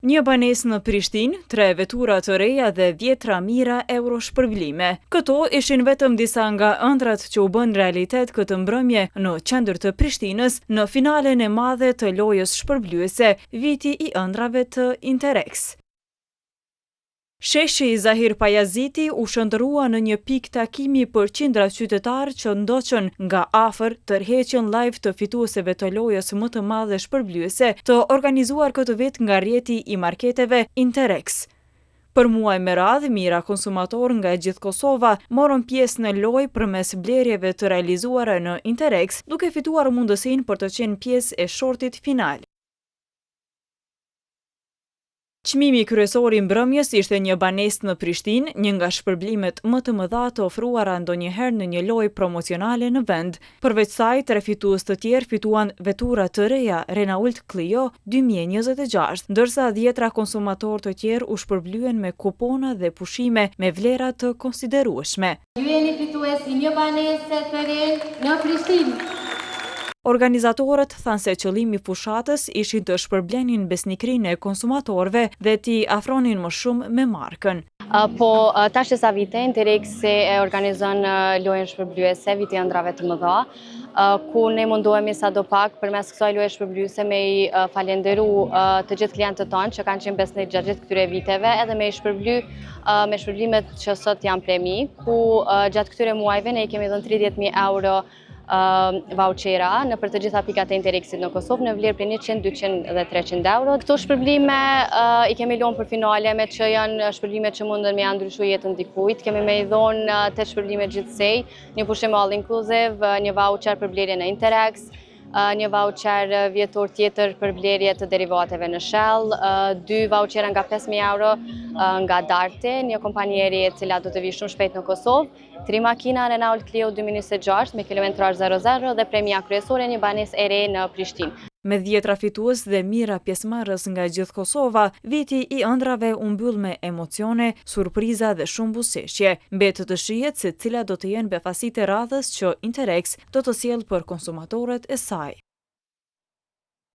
Një banesë në Prishtinë, 3 vetura të reja dhe 10.000 euro shpërblime. Këto ishin vetëm disa nga ëndrat që u bën realitet këtë mbrëmje në qendër të Prishtinës në finalen e madhe të lojës shpërblyese, viti i ëndrave të Interex. Sheshi i Zahir Pajaziti u shndërrua në një pikë takimi për qindra qytetarë që ndoqën nga afër tërheqjen live të fitueseve të lojës më të madhe shpërblyese të organizuar këtë vit nga rrjeti i marketeve Interex. Për muaj me radhë, mijëra konsumatorë nga gjithë Kosova morën pjesë në lojë përmes blerjeve të realizuara në Interex, duke fituar mundësinë për të qenë pjesë e shortit final. Çmimi kryesor i mbrëmjes ishte një banesë në Prishtinë, një nga shpërblimet më të mëdha të ofruara ndonjëherë në një lojë promocionale në vend. Përveç saj, 3 fitues të tjerë fituan vetura të reja Renault Clio 2026, ndërsa 10 konsumatorë të tjerë u shpërblyen me kupona dhe pushime me vlera të konsiderueshme. Ju jeni fitues i një banese të re në Prishtinë. Organizatorët thanë se qëllimi i fushatës ishin të shpërblenin besnikrinë e konsumatorëve dhe t'i afronin më shumë me markën. Po tash sa vite Interex e organizon lojën shpërblyese viti ëndrave të mëdha, ku ne mundohemi sadopak përmes kësaj loje shpërblyese me i falenderu të gjithë klientët tonë që kanë qenë besnik gjatë gjithë këtyre viteve, edhe me i shpërbly me shpërblimet që sot janë premi, ku gjatë këtyre muajve ne i kemi dhënë 30.000 euro vouchera në për të gjitha pikat e Interexit në Kosovë në vlerë për 100, 200 dhe 300 euro. Këto shpërblime i kemi lënë për finale me që janë shpërblime që mundën me ndryshu jetën dikujt. Kemi me i dhonë 8 shpërblime gjithsej, një pushim all inclusive, një voucher për blerje në Interex, një voucher vjetor tjetër për blerje të derivateve në Shell, 2 vouchera nga 5.000 euro nga Darte, një kompanjeri e cila do të vi shumë shpejt në Kosovë, 3 makina Renault Clio 2026 me kilometrazh 00 dhe premia kryesore një banesë e re në Prishtinë. Me 10 fitues dhe mijëra pjesëmarrës nga gjithë Kosova, viti i ëndrave u mbyll me emocione, surpriza dhe shumë buzëqeshje. Mbetet të shihet se cilat do të jenë befasitë e radhës që Interex do të sjellë për konsumatorët e saj.